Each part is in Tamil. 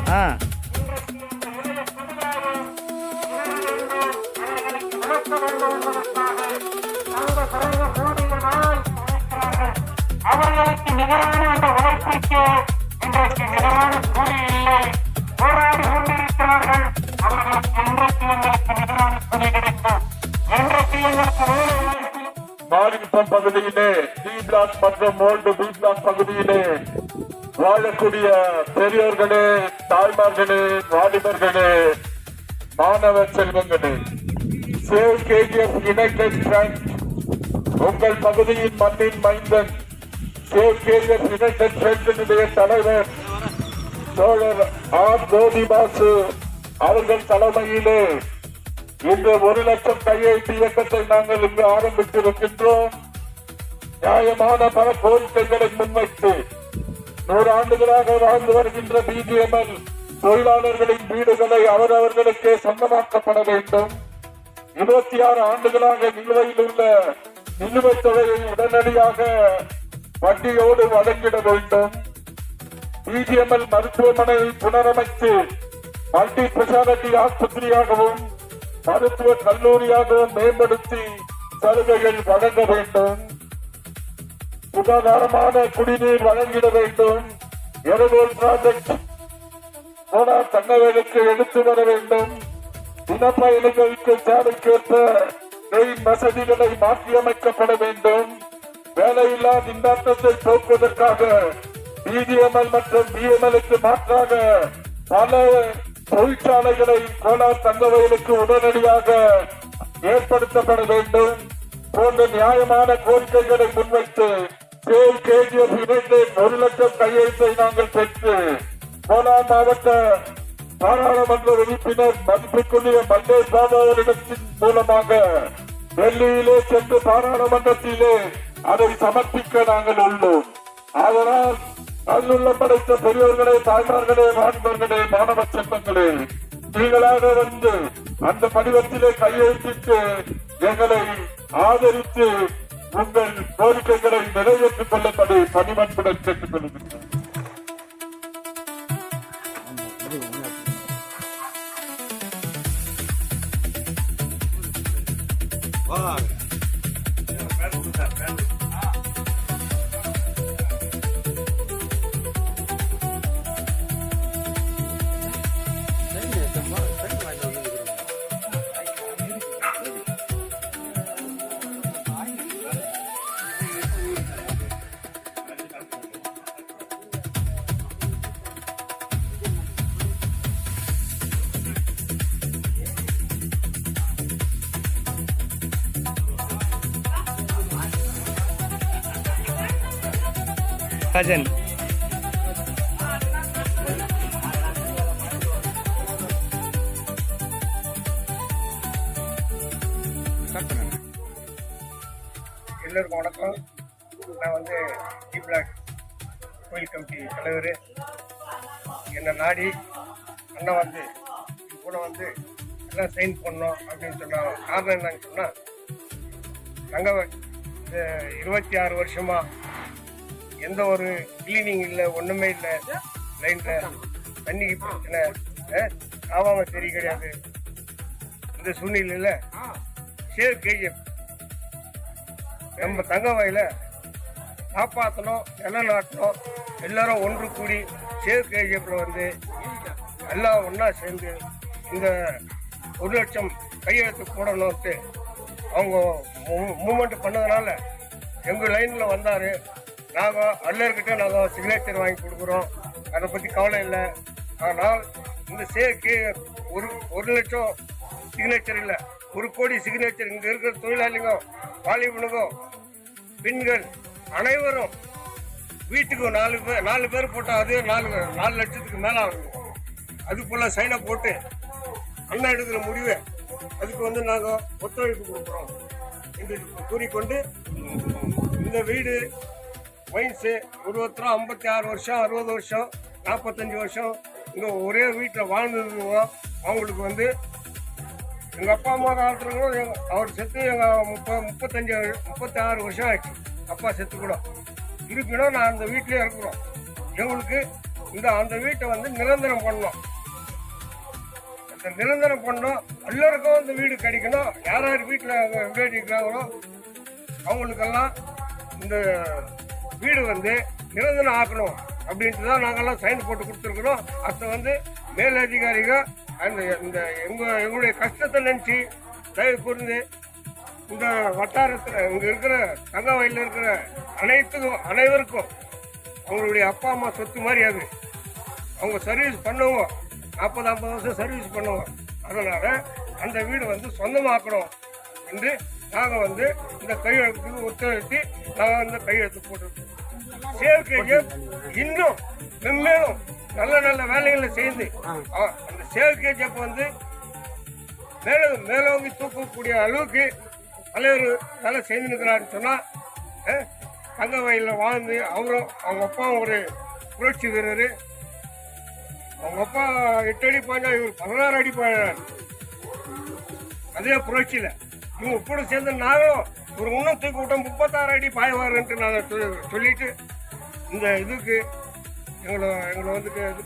அவர்களுக்கு நிகரான அந்த உழைப்பிற்கு இன்றைக்கு நிகரான கூலி இல்லை. போராடி கொண்டிருக்கிறார்கள். அவர்களுக்கு இன்றைக்கு எங்களுக்கு நிகரான கூலி கிடைக்கும். இன்றைக்கு எங்களுக்கு மாரிமுத்தம் பகுதியிலே டி பிளாக் மற்றும் ஓல்டு பி பிளாக் பகுதியிலே வாழக்கூடிய பெரியோர்களே, தாய்மார்களே, வாலிபர்களே, மாணவ செல்வங்களே, சேவ் கேஜிஎஃப் யுனைடெட் ஃப்ரண்ட் உங்கள் பகுதியின் மண்ணின் மைந்தன் சேவ் கேஜிஎஃப் யுனைடெட் ஃப்ரண்டினுடைய தலைவர் தோழர் ஆர் ஜோதிபாசு அவர்கள் தலைமையிலே இன்று 1 லட்சம் கையெழுத்து இயக்கத்தை நாங்கள் இங்கு ஆரம்பித்திருக்கின்றோம். நியாயமான பல கோரிக்கைகளை முன்வைத்து 100 ஆண்டுகளாக வாழ்ந்து வருகின்ற பிஜிஎம்எல் தொழிலாளர்களின் வீடுகளை அவரவர்களுக்கே சொந்தமாக்கப்பட வேண்டும். 26 ஆண்டுகளாக நிலுவையில் உள்ள நிலுவைத் தொகையை உடனடியாக வட்டியோடு வழங்கிட வேண்டும். பிஜிஎம்எல் மருத்துவமனையை புனரமைத்து மல்டி ஸ்பெஷாலிட்டி ஆஸ்பத்திரியாகவும் மருத்துவ கல்லூரியாகவும் மேம்படுத்தி சலுகைகள் வழங்க வேண்டும். சுகாதாரமான குடிநீர் வழங்கிட வேண்டும். எரிபொருள் ப்ராஜெக்ட் சோலார் தங்கவேலுக்கு எடுத்து வர வேண்டும். தினப்பயணிகளுக்கு தேவைக்கேற்ப ரயில் வசதிகளை மாற்றியமைக்கப்பட வேண்டும். வேலையில்லா திண்டாட்டத்தை போக்குவதற்காக பிஜிஎம்எல் மற்றும் பிஎம்எலுக்கு மாற்றாக பல தொழிற்சாலைகளை கோலார் தங்கவயலுக்கு உடனடியாக ஏற்படுத்தப்பட வேண்டும் போன்ற நியாயமான கோரிக்கைகளை முன்வைத்து சேவ் கேஜிஎஃப் யுனைடெட் 1 லட்சம் கையெழுத்தை நாங்கள் பெற்று கோலார் மாவட்ட பாராளுமன்ற உறுப்பினர் மதிப்புக்குரிய மல்லேஷ் பாபு அவரிடத்தின் மூலமாக டெல்லியிலே சென்று பாராளுமன்றத்திலே அதை சமர்ப்பிக்க நாங்கள் உள்ளோம். அதனால் நல்லுள்ள படைத்த பெரியோர்களே, தாய்மார்களே, வாலிபர்களே, மாணவ செல்வங்களே, நீங்களாக வந்து அந்த படிவத்திலே கையெழுத்திட்டு எங்களை ஆதரித்து உங்கள் கோரிக்கைகளை நிறைவேற்றிக் கொள்ளப்படி பணிமன்புடன் கேட்டுக் கொள்கின்றனர். கஜன் எல்லோருக்கும் வணக்கம். நான் வந்து டி பிளாக் கோயில் கமிட்டி தலைவர். என்னை நாடி அண்ணன் வந்து இது கூட வந்து எல்லாம் சைன் பண்ணோம் அப்படின்னு சொன்னாங்க. காரணம் என்னன்னு சொன்னால், நாங்கள் 26 வருஷமா எந்த ஒரு கிளீனிங் இல்லை, ஒன்றுமே இல்லை. லைனில் தண்ணிக்கு பிரச்சனை, ஆவாம சரி கிடையாது. இந்த சூழ்நிலையில் சேவ் கேஜிஎஃப் நம்ம தங்கவயலை காப்பாற்றணும், நிலநாட்டணும். எல்லாரும் ஒன்று கூடி சேவ் கேஜிஎஃப்ல வந்து எல்லாம் ஒன்றா சேர்ந்து இந்த 1 லட்சம் கையெழுத்து போடணும்ட்டு அவங்க மூமெண்ட் பண்ணதுனால எங்கள் லைனில் வந்தார். நாங்கள் எல்லார்கிட்ட நாங்கள் சிக்னேச்சர் வாங்கி கொடுக்குறோம். அதை பற்றி கவலை இல்லை. ஆனால் இந்த சேவ்க்கு ஒரு லட்சம் சிக்னேச்சர் இல்லை, 1 கோடி சிக்னேச்சர் இங்கே இருக்கிற தொழிலாளிங்க, வாலிபனுங்க, பெண்கள் அனைவரும் வீட்டுக்கு 4 பேர் போட்டால் அது 4 லட்சத்துக்கு மேலே ஆகுது. அதுக்குள்ள சைனை போட்டு அண்ணா எடுக்கிற முடிவு அதுக்கு வந்து நாங்கள் ஒத்துழைப்பு கொடுக்குறோம் என்று கூறிக்கொண்டு, இந்த வீடு வயசு ஒருத்தரும் 56 வருஷம், 60 வருஷம், 45 வருஷம் இங்கே ஒரே வீட்டில் வாழ்ந்துருக்கோம். அவங்களுக்கு வந்து எங்கள் அப்பா அம்மா காலத்துலங்களும் அவர் செத்து எங்கள் 36 வருஷம் ஆச்சு. அப்பா செத்து கூட இருக்கணும். நான் அந்த வீட்டிலே இருக்கிறோம். எங்களுக்கு அந்த வீட்டை வந்து நிரந்தரம் பண்ணோம். அந்த நிரந்தரம் பண்ணோம். எல்லாருக்கும் இந்த வீடு கிடைக்கணும். யார் யார் வீட்டில் வீடு இருக்கிறாங்களோ அவங்களுக்கெல்லாம் இந்த வீடு வந்து நிரந்தரம் ஆக்கணும் அப்படின்ட்டு தான் நாங்கள்லாம் சைன் போட்டு கொடுத்துருக்குறோம். அதை வந்து மேலதிகாரிகள் அந்த இந்த எங்களுடைய கஷ்டத்தை நினச்சி தயவு கூர்ந்து இந்த வட்டாரத்தில் இங்கே இருக்கிற தங்கவயலில் இருக்கிற அனைவருக்கும் அவங்களுடைய அப்பா அம்மா சொத்து மாதிரி அது. அவங்க சர்வீஸ் பண்ணுவோங்க, 40-50 வருஷம் சர்வீஸ் பண்ணுவோங்க. அதனால் அந்த வீடு வந்து சொந்தமாக்கணும் என்று நாங்கள் வந்து இந்த கையெழுத்துக்கு ஒத்துழைத்து நாங்கள் இந்த கையெழுத்து போட்டிருக்கோம். சேவ் கேஜிஎஃப் இன்னும் மென்மேலும் நல்ல நல்ல வேலைகளை செய்து அந்த சேவ் கேஜிஎஃப் வந்து மேலோங்கி தூக்கக்கூடிய அளவுக்கு தலைவர் வேலை செய்துருக்கிறாருன்னு சொன்னால் தங்க வயலில் வாழ்ந்து அவரும் அவங்க அப்பாவும் ஒரு புரட்சி வீரர். அவங்க அப்பா 8 அடி பாய்ஞ்சா இவர் 16 அடி பாயினார். அதே புரட்சியில் இவங்க கூட சேர்ந்து நாங்களும் ஒரு இன்னும் தூக்கி விட்டோம் 36 அடி பாய்வாருன்ட்டு நாங்கள் சொல்லிட்டு இந்த இதுக்கு எங்களை வந்து இது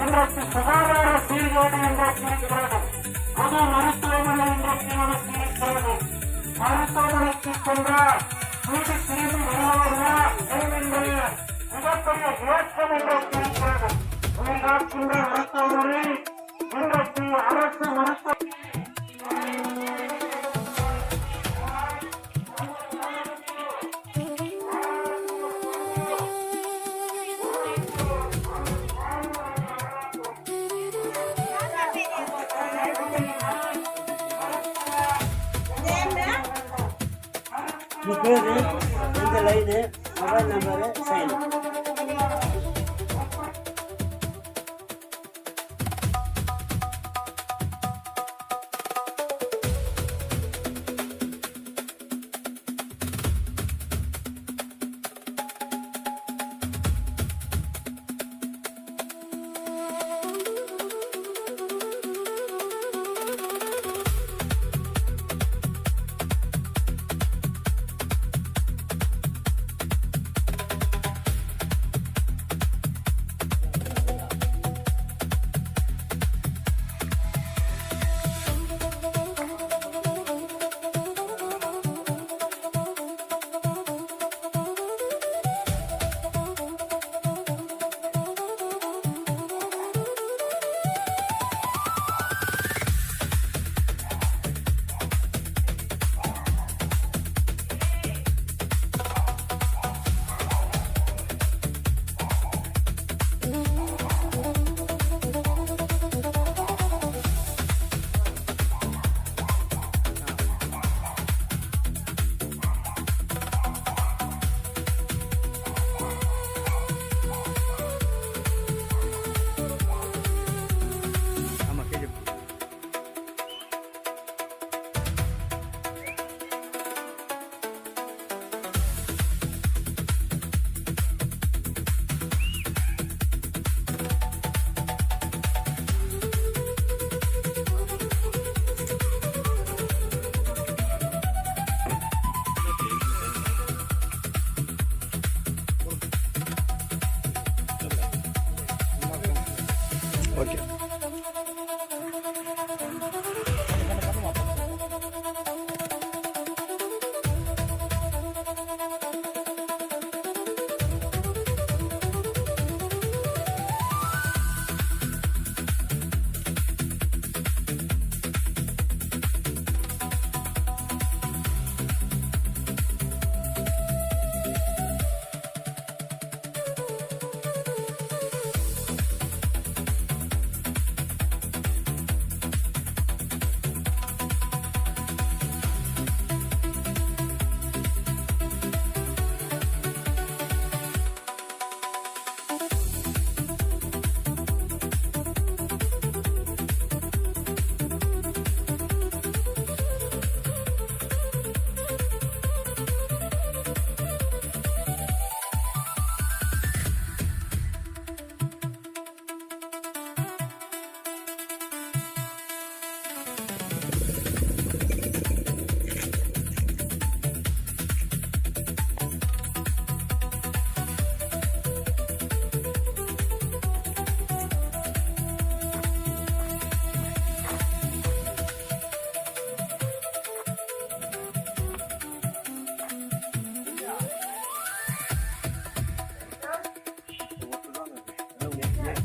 இன்றைக்கு சுகாதார சீர்கேடு இன்றைக்கு இருக்கிறது. பொது மருத்துவமனை இன்றைக்கு நமக்கு இருக்கிறது. மருத்துவமனைக்கு சென்றால் வீடு திரும்பி வருவார்களா என்பது மிகப்பெரிய இயக்கம் இன்றைக்கு இருக்கிறது. உயிர்காக்கின்ற மருத்துவமனை இன்றைக்கு அரசு மருத்துவ பேரு, எந்த லைனு, மொபைல் நம்பரு, சைன்.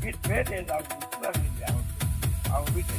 வேட்டை அவங்க வீட்டு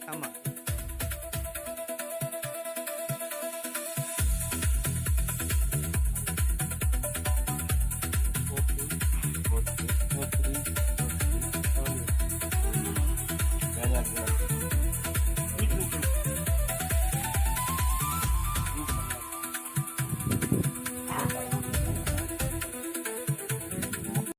ஆமா